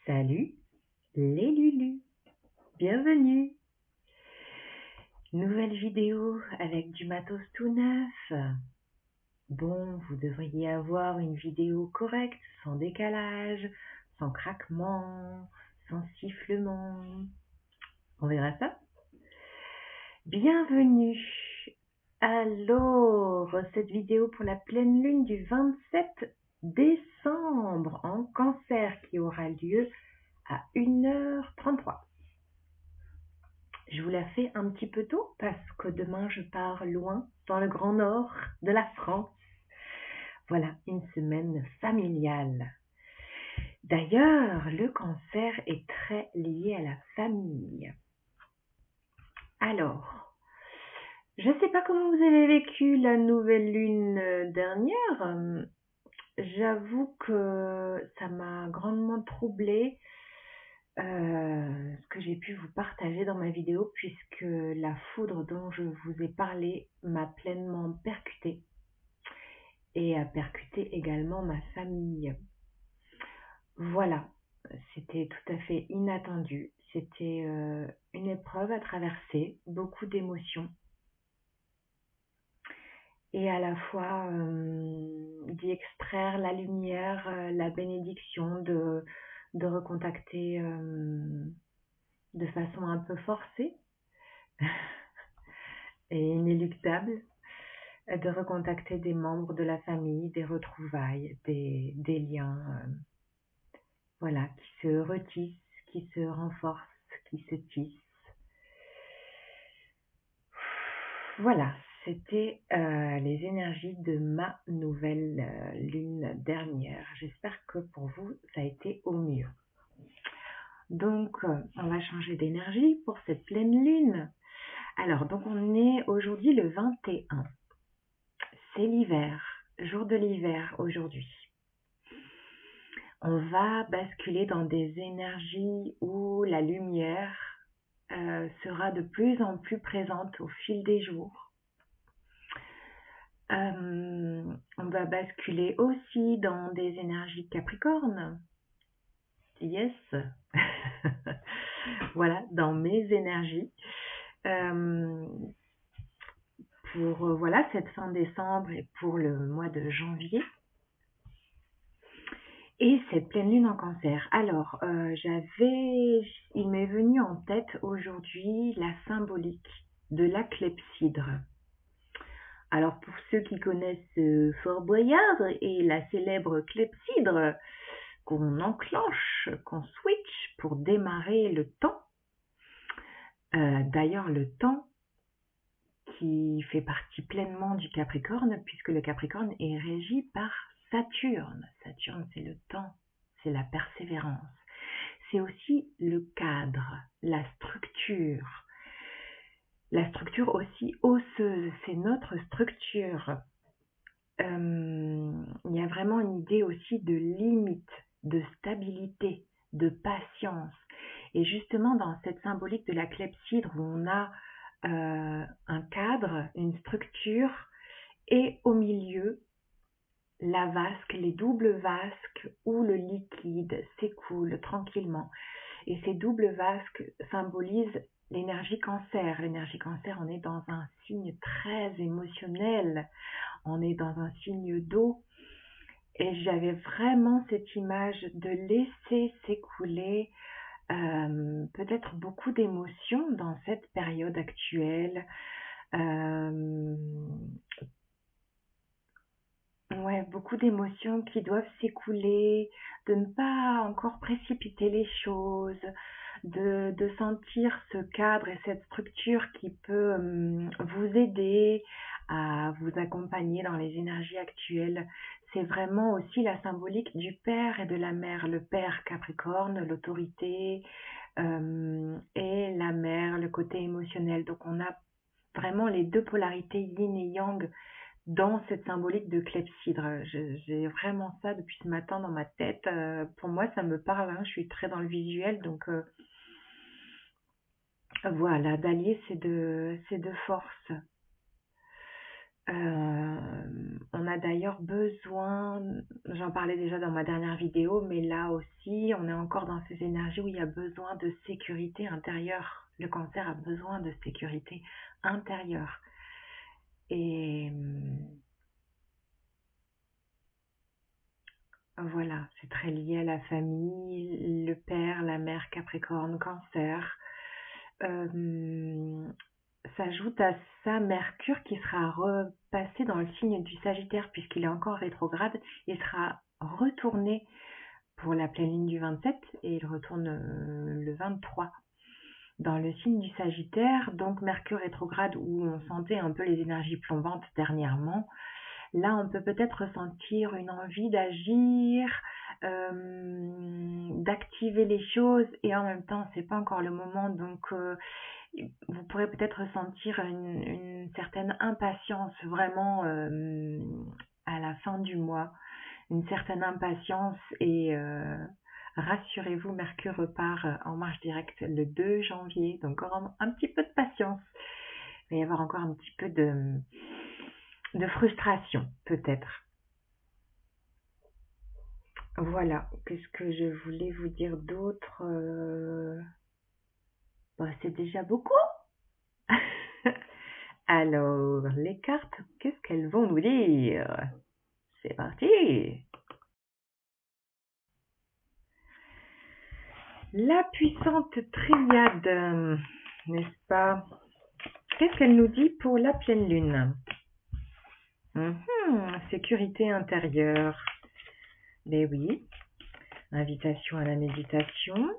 Salut les Lulus, bienvenue. Nouvelle vidéo avec du matos tout neuf. Bon, vous devriez avoir une vidéo correcte, sans décalage, sans craquement, sans sifflement. On verra ça. Bienvenue. Alors, cette vidéo pour la pleine lune du 27 décembre en Cancer qui aura lieu à 1h33. Je vous la fais un petit peu tôt parce que demain je pars loin dans le grand nord de la France. Voilà, une semaine familiale. D'ailleurs, le cancer est très lié à la famille. Alors, je ne sais pas comment vous avez vécu la nouvelle lune dernière. J'avoue que ça m'a grandement troublée. Ce que j'ai pu vous partager dans ma vidéo puisque la foudre dont je vous ai parlé m'a pleinement percutée et a percuté également ma famille. Voilà, c'était tout à fait inattendu. C'était une épreuve à traverser, beaucoup d'émotions et à la fois d'y extraire la lumière, la bénédiction de recontacter de façon un peu forcée et inéluctable, de recontacter des membres de la famille, des retrouvailles, des liens voilà, qui se retissent, qui se renforcent, qui se tissent. Voilà, c'était les énergies de ma nouvelle lune dernière. J'espère que pour vous, ça a été au mieux. Donc, on va changer d'énergie pour cette pleine lune. Alors, donc on est aujourd'hui le 21. C'est l'hiver, jour de l'hiver aujourd'hui. On va basculer dans des énergies où la lumière sera de plus en plus présente au fil des jours. On va basculer aussi dans des énergies Capricorne. Yes. Voilà, dans mes énergies. Pour voilà, cette fin décembre et pour le mois de janvier. Et cette pleine lune en cancer. Alors, il m'est venu en tête aujourd'hui la symbolique de la clepsydre. Alors, pour ceux qui connaissent Fort Boyard et la célèbre clepsydre qu'on enclenche, qu'on switch pour démarrer le temps. D'ailleurs, le temps qui fait partie pleinement du Capricorne, puisque le Capricorne est régi par Saturne. Saturne, c'est le temps, c'est la persévérance. C'est aussi le cadre, la structure. La structure aussi osseuse, c'est notre structure. Il y a vraiment une idée aussi de limite, de stabilité, de patience. Et justement, dans cette symbolique de la clepsydre, où on a un cadre, une structure, et au milieu, la vasque, les doubles vasques où le liquide s'écoule tranquillement. Et ces doubles vasques symbolisent l'énergie cancer. L'énergie cancer, on est dans un signe très émotionnel, on est dans un signe d'eau. Et j'avais vraiment cette image de laisser s'écouler peut-être beaucoup d'émotions dans cette période actuelle. Ouais, beaucoup d'émotions qui doivent s'écouler, de ne pas encore précipiter les choses, de sentir ce cadre et cette structure qui peut vous aider à vous accompagner dans les énergies actuelles. C'est vraiment aussi la symbolique du père et de la mère. Le père Capricorne, l'autorité, et la mère, le côté émotionnel. Donc on a vraiment les deux polarités yin et yang dans cette symbolique de clepsydre. J'ai vraiment ça depuis ce matin dans ma tête. Pour moi, ça me parle, hein. Je suis très dans le visuel, donc voilà, d'allier ces deux forces. On on a d'ailleurs besoin, j'en parlais déjà dans ma dernière vidéo, mais là aussi, on est encore dans ces énergies où il y a besoin de sécurité intérieure. Le cancer a besoin de sécurité intérieure. Et voilà, c'est très lié à la famille, le père, la mère, Capricorne, Cancer. S'ajoute à ça Mercure qui sera repassé dans le signe du Sagittaire puisqu'il est encore rétrograde. Il sera retourné pour la pleine lune du 27 et il retourne le 23 dans le signe du Sagittaire. Donc Mercure rétrograde où on sentait un peu les énergies plombantes dernièrement. Là, on peut peut-être ressentir une envie d'agir, d'activer les choses et en même temps, c'est pas encore le moment. Donc, vous pourrez peut-être ressentir une certaine impatience vraiment à la fin du mois, une certaine impatience et rassurez-vous, Mercure repart en marche directe le 2 janvier, donc encore un petit peu de patience. Il va y avoir encore un petit peu de frustration peut-être. Voilà, qu'est-ce que je voulais vous dire d'autre c'est déjà beaucoup. Alors, les cartes, qu'est-ce qu'elles vont nous dire? C'est parti. La puissante triade, n'est-ce pas? Qu'est-ce qu'elle nous dit pour la pleine lune? Sécurité intérieure. Ben oui. Invitation à la méditation.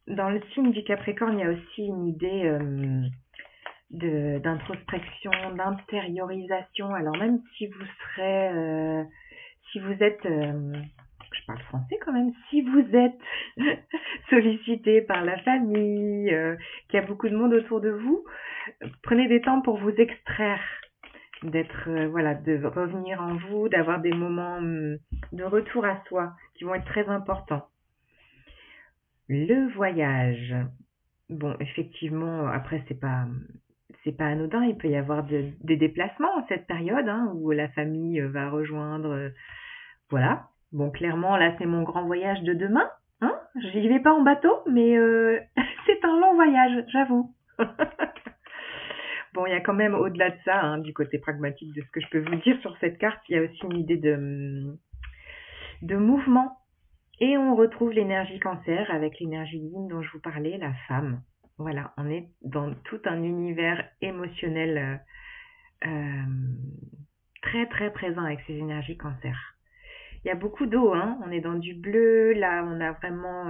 Dans le signe du Capricorne, il y a aussi une idée d'introspection, d'intériorisation. Alors même si vous serez, si vous êtes, je parle français quand même, si vous êtes sollicité par la famille, qu'il y a beaucoup de monde autour de vous, prenez des temps pour vous extraire, d'être, de revenir en vous, d'avoir des moments de retour à soi qui vont être très importants. Le voyage. Bon, effectivement, après, c'est pas anodin. Il peut y avoir des déplacements en cette période où la famille va rejoindre. Voilà. Bon, clairement, là, c'est mon grand voyage de demain. J'y vais pas en bateau, mais c'est un long voyage, j'avoue. Bon, il y a quand même, au-delà de ça, du côté pragmatique de ce que je peux vous dire sur cette carte, il y a aussi une idée de mouvement. Et on retrouve l'énergie cancer avec l'énergie yin dont je vous parlais, la femme. Voilà, on est dans tout un univers émotionnel très très présent avec ces énergies cancer. Il y a beaucoup d'eau, on est dans du bleu, là on a vraiment,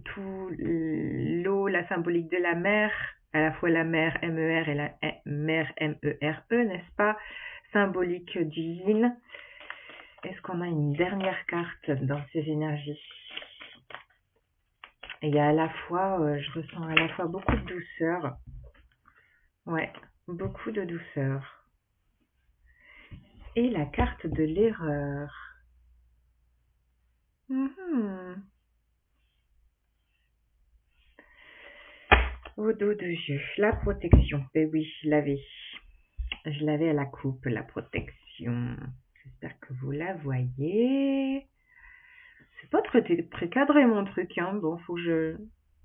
tout l'eau, la symbolique de la mer, à la fois la mer M-E-R et la mer M-E-R-E, n'est-ce pas? Symbolique du yin. Est-ce qu'on a une dernière carte dans ces énergies? Et il y a à la fois, je ressens à la fois beaucoup de douceur. Ouais, beaucoup de douceur. Et la carte de l'erreur. Au dos de jeu, la protection. Ben oui, je l'avais à la coupe, la protection. J'espère que vous la voyez. C'est pas très cadré mon truc, Bon, faut que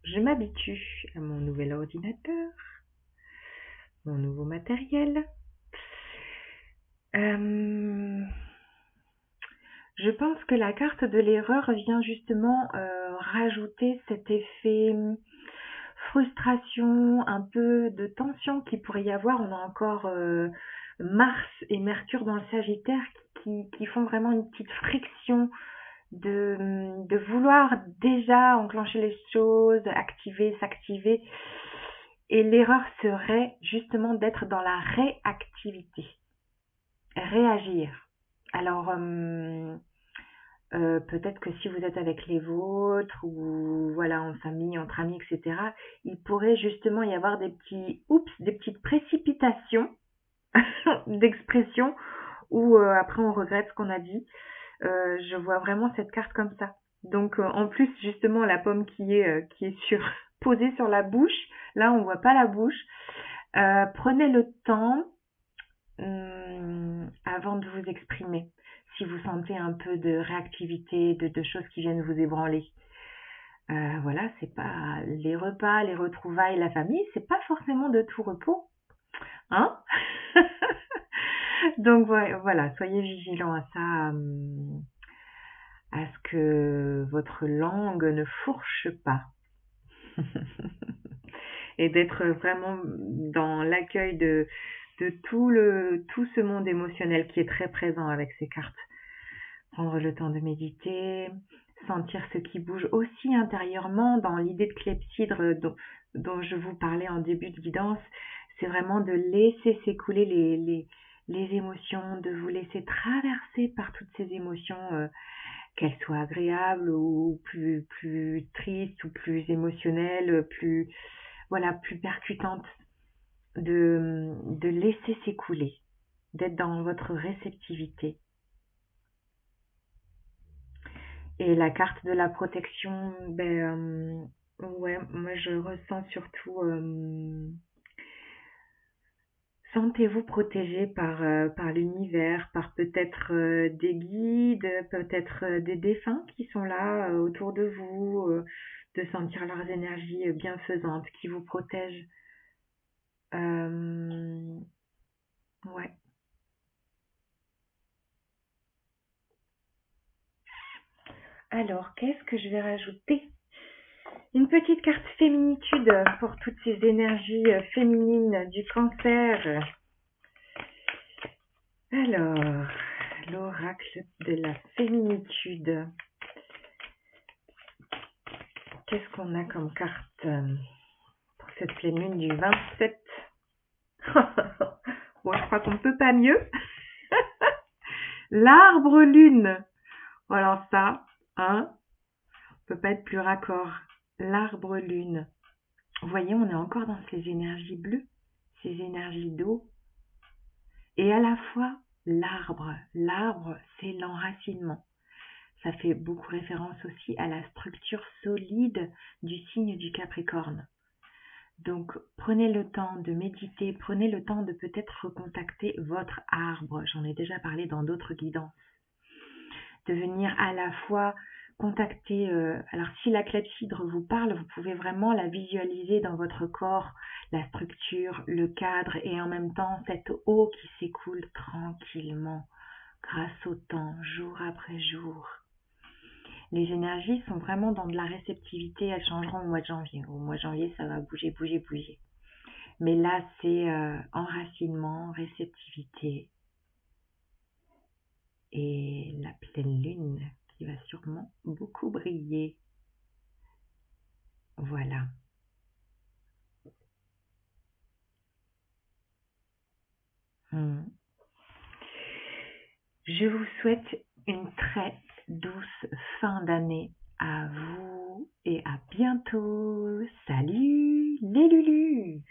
je m'habitue à mon nouvel ordinateur, mon nouveau matériel. Je pense que la carte de l'erreur vient justement rajouter cet effet frustration, un peu de tension qu'il pourrait y avoir. On a encore Mars et Mercure dans le Sagittaire qui font vraiment une petite friction de vouloir déjà enclencher les choses, s'activer. Et l'erreur serait justement d'être dans la réactivité, réagir. Alors, peut-être que si vous êtes avec les vôtres ou en famille, entre amis, etc., il pourrait justement y avoir des petites précipitations d'expression où après on regrette ce qu'on a dit. Je vois vraiment cette carte comme ça. Donc en plus justement la pomme qui est sur posé sur la bouche. Là, on ne voit pas la bouche. Prenez le temps avant de vous exprimer. Si vous sentez un peu de réactivité, de choses qui viennent vous ébranler. Voilà, c'est pas les repas, les retrouvailles, la famille, c'est pas forcément de tout repos. Hein? Donc voilà, soyez vigilants à ça, à ce que votre langue ne fourche pas. Et d'être vraiment dans l'accueil de tout ce monde émotionnel qui est très présent avec ces cartes. Prendre le temps de méditer, sentir ce qui bouge aussi intérieurement dans l'idée de clepsydre dont je vous parlais en début de guidance. C'est vraiment de laisser s'écouler les émotions, de vous laisser traverser par toutes ces émotions, qu'elles soient agréables ou plus tristes ou plus émotionnelles, plus percutantes, de laisser s'écouler, d'être dans votre réceptivité. Et la carte de la protection, moi je ressens surtout, sentez-vous protégé par l'univers, par peut-être des guides, peut-être des défunts qui sont là autour de vous, de sentir leurs énergies bienfaisantes qui vous protègent. Ouais. Alors, qu'est-ce que je vais rajouter? Une petite carte féminitude pour toutes ces énergies féminines du cancer. Alors, l'oracle de la féminitude. Qu'est-ce qu'on a comme carte pour cette pleine lune du 27? Bon, je crois qu'on ne peut pas mieux. L'arbre lune. Alors ça, on peut pas être plus raccord. L'arbre lune. Vous voyez, on est encore dans ces énergies bleues, ces énergies d'eau. Et à la fois, l'arbre, c'est l'enracinement. Ça fait beaucoup référence aussi à la structure solide du signe du Capricorne. Donc, prenez le temps de méditer, prenez le temps de peut-être recontacter votre arbre. J'en ai déjà parlé dans d'autres guidances. De venir à la fois contacter, alors si la clepsydre vous parle, vous pouvez vraiment la visualiser dans votre corps, la structure, le cadre et en même temps cette eau qui s'écoule tranquillement grâce au temps, jour après jour. Les énergies sont vraiment dans de la réceptivité, elles changeront au mois de janvier. Au mois de janvier, ça va bouger. Mais là, c'est enracinement, réceptivité et la pleine lune qui va sûrement beaucoup briller. Voilà. Je vous souhaite une très douce fin d'année à vous et à bientôt. Salut les Lulus!